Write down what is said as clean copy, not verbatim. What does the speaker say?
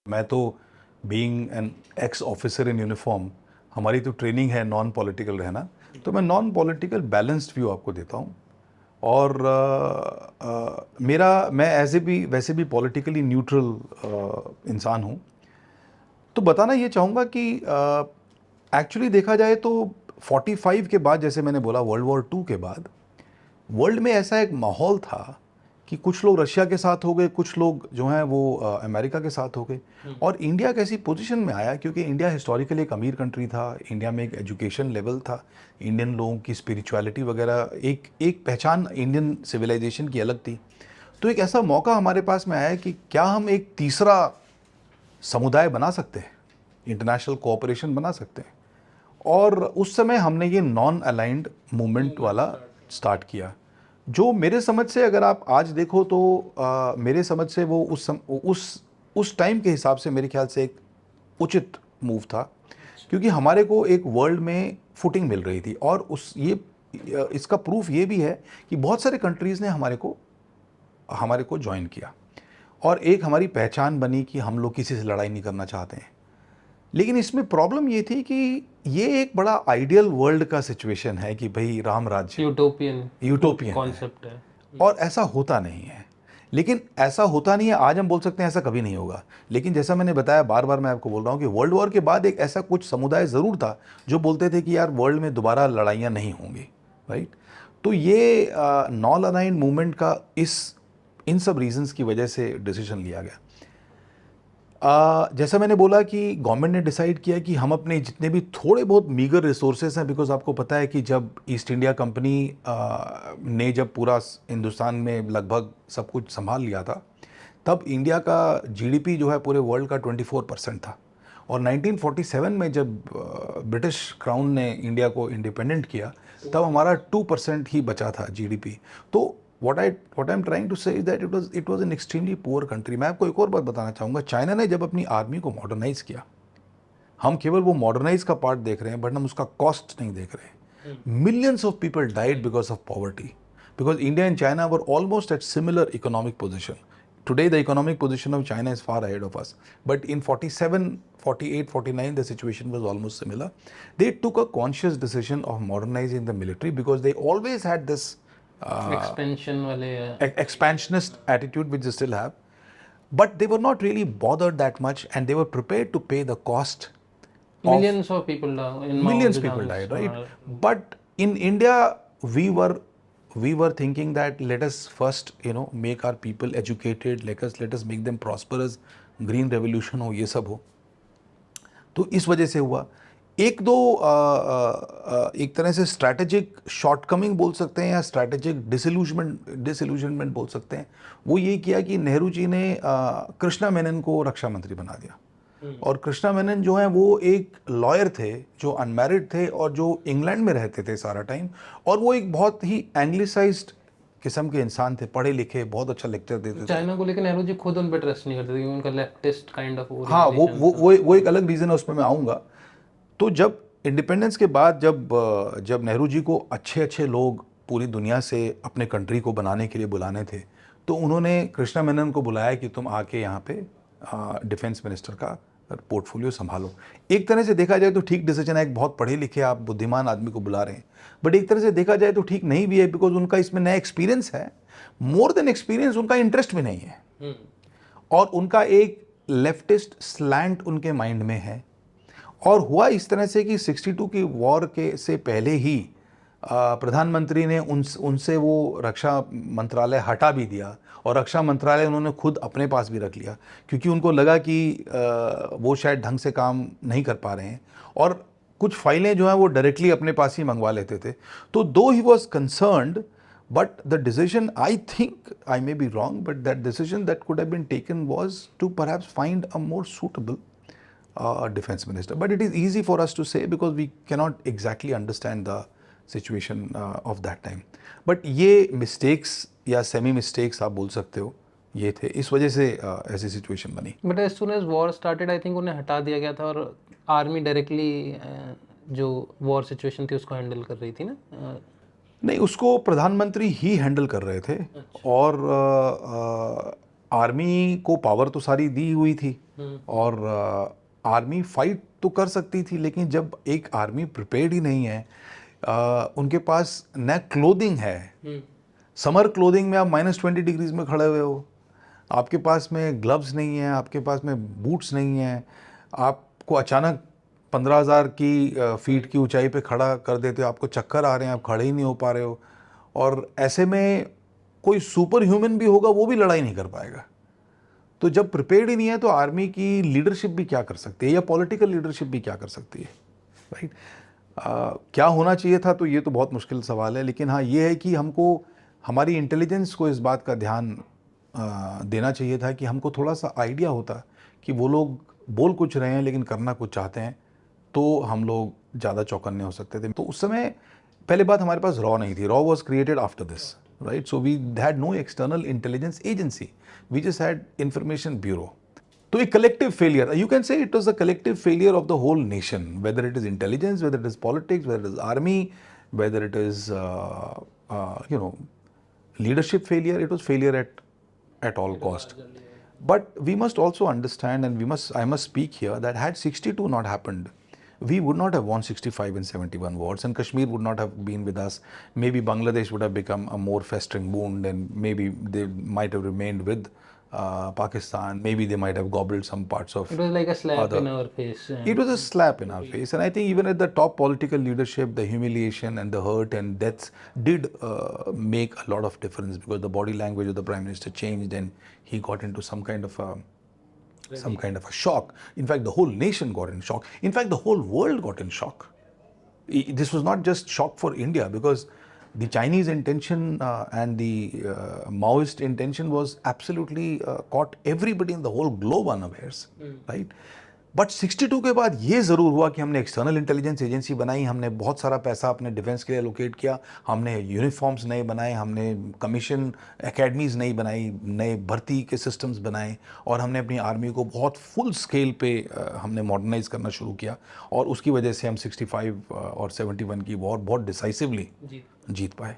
मैं तो being an x officer in uniform, हमारी तो ट्रेनिंग है नॉन पॉलिटिकल रहना, तो मैं नॉन पॉलिटिकल बैलेंस्ड व्यू आपको देता हूँ। और मैं ऐसे भी वैसे भी पॉलिटिकली न्यूट्रल इंसान हूँ। तो बताना ये चाहूँगा कि एक्चुअली देखा जाए तो 45 के बाद, जैसे मैंने बोला वर्ल्ड वॉर 2 के बाद वर्ल्ड में ऐसा एक माहौल था कि कुछ लोग रशिया के साथ हो गए, कुछ लोग जो हैं वो अमेरिका के साथ हो गए। और इंडिया कैसी पोजीशन में आया, क्योंकि इंडिया हिस्टोरिकली एक अमीर कंट्री था, इंडिया में एक एजुकेशन लेवल था, इंडियन लोगों की स्पिरिचुअलिटी वगैरह, एक एक पहचान इंडियन सिविलाइजेशन की अलग थी। तो एक ऐसा मौका हमारे पास में आया कि क्या हम एक तीसरा समुदाय बना सकते हैं, इंटरनेशनल कोऑपरेशन बना सकते हैं। और उस समय हमने ये नॉन अलाइंड मूवमेंट वाला स्टार्ट किया, जो मेरे समझ से अगर आप आज देखो तो मेरे समझ से वो उस टाइम के हिसाब से मेरे ख्याल से एक उचित मूव था, क्योंकि हमारे को एक वर्ल्ड में फुटिंग मिल रही थी। और इसका प्रूफ ये भी है कि बहुत सारे कंट्रीज़ ने हमारे को ज्वाइन किया, और एक हमारी पहचान बनी कि हम लोग किसी से लड़ाई नहीं करना चाहते हैं। लेकिन इसमें प्रॉब्लम ये थी कि ये एक बड़ा आइडियल वर्ल्ड का सिचुएशन है कि भाई राम राज्य यूटोपियन कॉन्सेप्ट है, और ऐसा होता नहीं है। लेकिन ऐसा होता नहीं है, आज हम बोल सकते हैं ऐसा कभी नहीं होगा। लेकिन जैसा मैंने बताया, बार बार मैं आपको बोल रहा हूँ कि वर्ल्ड वॉर के बाद एक ऐसा कुछ समुदाय ज़रूर था जो बोलते थे कि यार वर्ल्ड में दोबारा लड़ाइयाँ नहीं होंगी, राइट। तो ये नॉन अलाइंड मूवमेंट का इन सब रीजंस की वजह से डिसीजन लिया गया। जैसा मैंने बोला कि गवर्नमेंट ने डिसाइड किया कि हम अपने जितने भी थोड़े बहुत मीगर रिसोर्सेज हैं, बिकॉज आपको पता है कि जब ईस्ट इंडिया कंपनी ने जब पूरा हिंदुस्तान में लगभग सब कुछ संभाल लिया था, तब इंडिया का जीडीपी जो है पूरे वर्ल्ड का 24% था। और 1947 में जब ब्रिटिश क्राउन ने इंडिया को इंडिपेंडेंट किया, तब हमारा 2% ही बचा था जीडीपी। तो what I'm trying to say is that it was an extremely poor country। मैं आपको एक और बात बताना चाहूँगा, चाइना ने जब अपनी आर्मी को मॉडर्नाइज किया, हम केवल वो मॉडर्नाइज का पार्ट देख रहे हैं, बट हम उसका कॉस्ट नहीं देख रहे हैं। Millions of people died because of poverty, because India and China were almost at similar economic position. Today the economic position of China is far ahead of us, but in 47, 48, 49 the situation was almost similar. They took a conscious decision of modernizing the military because they always had this expansion वाले expansionist attitude which they still have, but they were not really bothered that much, and they were prepared to pay the cost. millions of people in Millions people died, right? But in India we were thinking that let us first make our people educated, let us make them prosperous, green revolution हो, ये सब हो। तो इस वजह से हुआ एक दो एक तरह से स्ट्रैटेजिक शॉर्टकमिंग बोल सकते हैं, या स्ट्रैटेजिक डिसइल्यूजनमेंट बोल सकते हैं। वो ये किया कि नेहरू जी ने कृष्णा मेनन को रक्षा मंत्री बना दिया। और कृष्णा मेनन जो है वो एक लॉयर थे, जो अनमैरिड थे और जो इंग्लैंड में रहते थे सारा टाइम, और वो एक बहुत ही एंग्लिसाइज्ड किस्म के इंसान थे, पढ़े लिखे, बहुत अच्छा लेक्चर देते थे चाइना को। लेकिन नेहरू जी खुद उन पे ट्रस्ट नहीं करते थे, उनका लेफ्टिस्ट काइंड ऑफ हाँ, वो एक अलग रीज़न है, उस पर मैं आऊँगा। तो जब इंडिपेंडेंस के बाद जब नेहरू जी को अच्छे अच्छे लोग पूरी दुनिया से अपने कंट्री को बनाने के लिए बुलाने थे, तो उन्होंने कृष्णा मेनन को बुलाया कि तुम आके यहाँ पे डिफेंस मिनिस्टर का पोर्टफोलियो संभालो। एक तरह से देखा जाए तो ठीक डिसीजन है, एक बहुत पढ़े लिखे आप बुद्धिमान आदमी को बुला रहे हैं, बट एक तरह से देखा जाए तो ठीक नहीं भी है, बिकॉज उनका इसमें नया एक्सपीरियंस है। मोर देन एक्सपीरियंस, उनका इंटरेस्ट भी नहीं है, और उनका एक लेफ्टिस्ट स्लैंट उनके माइंड में है। और हुआ इस तरह से कि 62 की वॉर के से पहले ही प्रधानमंत्री ने उनसे वो रक्षा मंत्रालय हटा भी दिया, और रक्षा मंत्रालय उन्होंने खुद अपने पास भी रख लिया, क्योंकि उनको लगा कि वो शायद ढंग से काम नहीं कर पा रहे हैं, और कुछ फाइलें जो हैं वो डायरेक्टली अपने पास ही मंगवा लेते थे। तो दो he was concerned, but the decision, I think, I may be wrong, but that decision that could have been taken was to perhaps find a more suitable defense minister. But it is easy for us to say because we cannot exactly understand the situation of that time. But ये mistakes या semi mistakes आप बोल सकते हो, ये थे, इस वजह से ऐसी situation बनी। But as soon as war started I think उन्हें हटा दिया गया था, और आर्मी डायरेक्टली जो वॉर सिचुएशन थी उसको हैंडल कर रही थी ना। नहीं, उसको प्रधानमंत्री ही हैंडल कर रहे थे। और आर्मी को पावर तो सारी दी हुई थी और आर्मी फाइट तो कर सकती थी, लेकिन जब एक आर्मी प्रिपेयर्ड ही नहीं है, उनके पास न क्लोथिंग है, समर क्लोथिंग में आप -20 डिग्रीज में खड़े हुए हो, आपके पास में ग्लव्स नहीं है, आपके पास में बूट्स नहीं है, आपको अचानक 15,000 की फीट की ऊंचाई पे खड़ा कर देते हो, आपको चक्कर आ रहे हैं, आप खड़े ही नहीं हो पा रहे हो, और ऐसे में कोई सुपर ह्यूमन भी होगा वो भी लड़ाई नहीं कर पाएगा। तो जब प्रिपेयर्ड ही नहीं है तो आर्मी की लीडरशिप भी क्या कर सकती है, या पॉलिटिकल लीडरशिप भी क्या कर सकती है, राइट? क्या होना चाहिए था, तो ये तो बहुत मुश्किल सवाल है, लेकिन हाँ ये है कि हमको हमारी इंटेलिजेंस को इस बात का ध्यान देना चाहिए था कि हमको थोड़ा सा आइडिया होता कि वो लोग बोल कुछ रहे हैं लेकिन करना कुछ चाहते हैं, तो हम लोग ज़्यादा चौकन्ने हो सकते थे। तो उस समय पहले बात हमारे पास रॉ नहीं थी, रॉ was created after this, right? So we had no external intelligence agency, we just had information bureau. तो एक collective failure, you can say it was a collective failure of the whole nation, whether it is intelligence, whether it is politics, whether it is army, whether it is leadership failure, it was failure at all cost. But we must also understand, and I must speak here, that had 62 not happened, we would not have won 65 and 71 wars, and Kashmir would not have been with us. Maybe Bangladesh would have become a more festering wound, and maybe they might have remained with Pakistan. Maybe they might have gobbled some parts of. It was like a slap other- in our face. It was a slap in our face, and I think even at the top political leadership, the humiliation and the hurt and deaths did make a lot of difference, because the body language of the Prime Minister changed, and he got into some kind of a shock. In fact, the whole nation got in shock. In fact, the whole world got in shock. This was not just shock for India, because the Chinese intention and the Maoist intention was absolutely caught everybody in the whole globe unawares, right? But 62 के बाद ये ज़रूर हुआ कि हमने external intelligence agency बनाई, हमने बहुत सारा पैसा अपने डिफेंस के लिए एलोकेट किया, हमने यूनिफॉर्म्स नए बनाए, हमने कमीशन एकेडमीज़ नई बनाई, नए भर्ती के सिस्टम्स बनाए, और हमने अपनी आर्मी को बहुत फुल स्केल पे हमने मॉडर्नाइज करना शुरू किया, और उसकी वजह से हम 65 और 71 की वॉर बहुत डिसाइसिवली जीत पाए।